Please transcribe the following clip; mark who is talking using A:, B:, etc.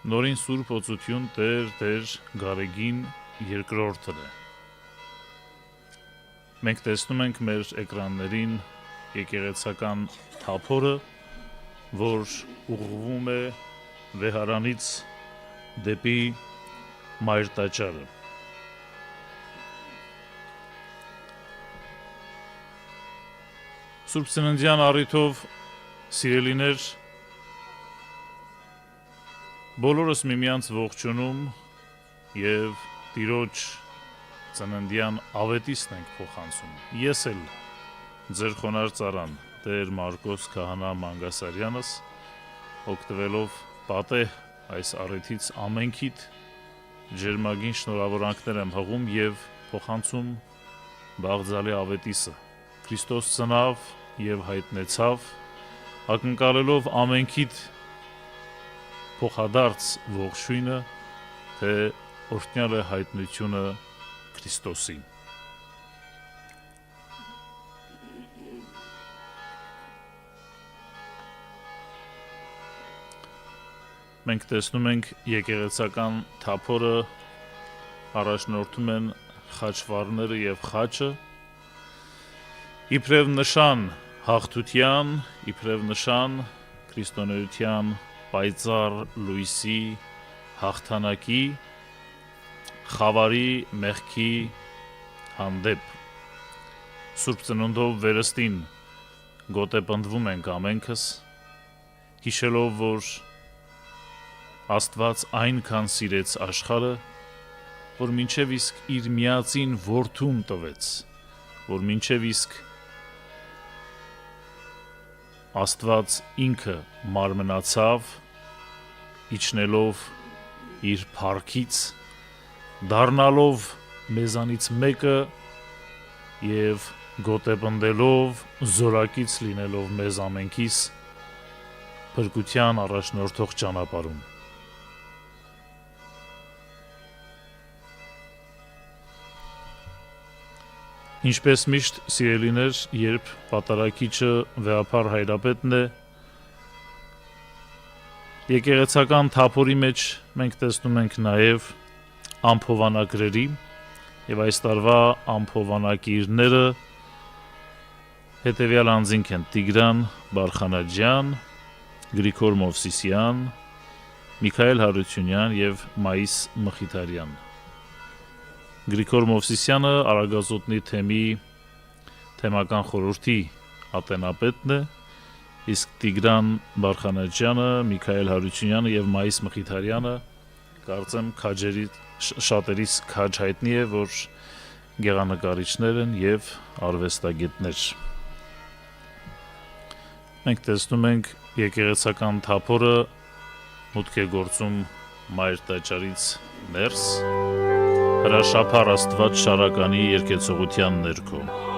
A: Նորին Սուրբ Օծություն Տեր Գարեգին երկրորդն է։ Մենք տեսնում ենք մեր էկրաններին եկեղեցական թափորը, որ ուղղվում է վեհարանից դեպի Մայր տաճարը։ Սուրբ Ծննդյան առիթով սիրելիներ, բոլորս միմյանց ողջունում եւ Տիրոջ ծննդյան ավետիսն ենք փոխանցում։ Ես էլ ձեր խոնարհ ծառան Տեր Մարկոս Քահանա Մանգասարյանս, օգտվելով պատեհ այս առիթից ամենքիդ ջերմագին շնորհավորանքներ եմ հղում եւ փոխանցում Բաղձալի ավետիսը։ Քրիստոս ծնավ եւ հայտնեցավ, ակնկալելով ամենքիդ փոխադարձ ողջույնը, թե օրհնյալ է հայտնությունը Քրիստոսի։ Մենք տեսնում ենք եկեղեցական թափորը առաջնորդում են խաչվառները եւ խաչը, իբրև նշան հաղթության, իբրև նշան քրիստոնեության պայծառ լույսի հաղթանակի, խավարի մեղքի հանդեպ։ Սուրբ Ծնունդով վերստին գոտեպնդվում ենք ամենքս, հիշելով, որ Աստված այնքան սիրեց աշխարհը, որ մինչև իսկ իր միածին որդուն տվեց, որ մինչև իսկ Աստված ինքը մարմնացավ, իջնելով իր փառքից, դառնալով մեզանից մեկը եւ գոտեպնդելով, զորակից լինելով մեզ ամենքիս փրկության առաջնորդող ճանապարհում։ Ինչպես միշտ, սիրելիներ, երբ պատարագիչը վեհափառ հայրապետն է, եկեղեցական թափորի մեջ մենք տեսնում ենք նաև ամփովանագրերի եւ այս տարվա ամփովանակիրները հետեւյալ անձինք են՝ Տիգրան Բարխանաջյան, Գրիգոր Մովսիսյան, Միքայել Հարությունյան եւ Մայիս Մխիթարյան։ Գրիգոր Մովսիսյանը Արագազոտնի թեմական խորհրդի ատենապետն է, իսկ Տիգրան Բարխանաջյանը, Միքայել Հարությունյանը եւ Մայիս Մխիթարյանը կարծեմ շատերիս քաջ հայտնի է, որ գեղանկարիչներ են եւ արվեստագետներ։ Մենք տեսնում ենք եկեղեցական թափորը մուտք է գործում Մայր տաճարից ներս, հրաշափառ Աստված շարականի երկեցողության ներքո։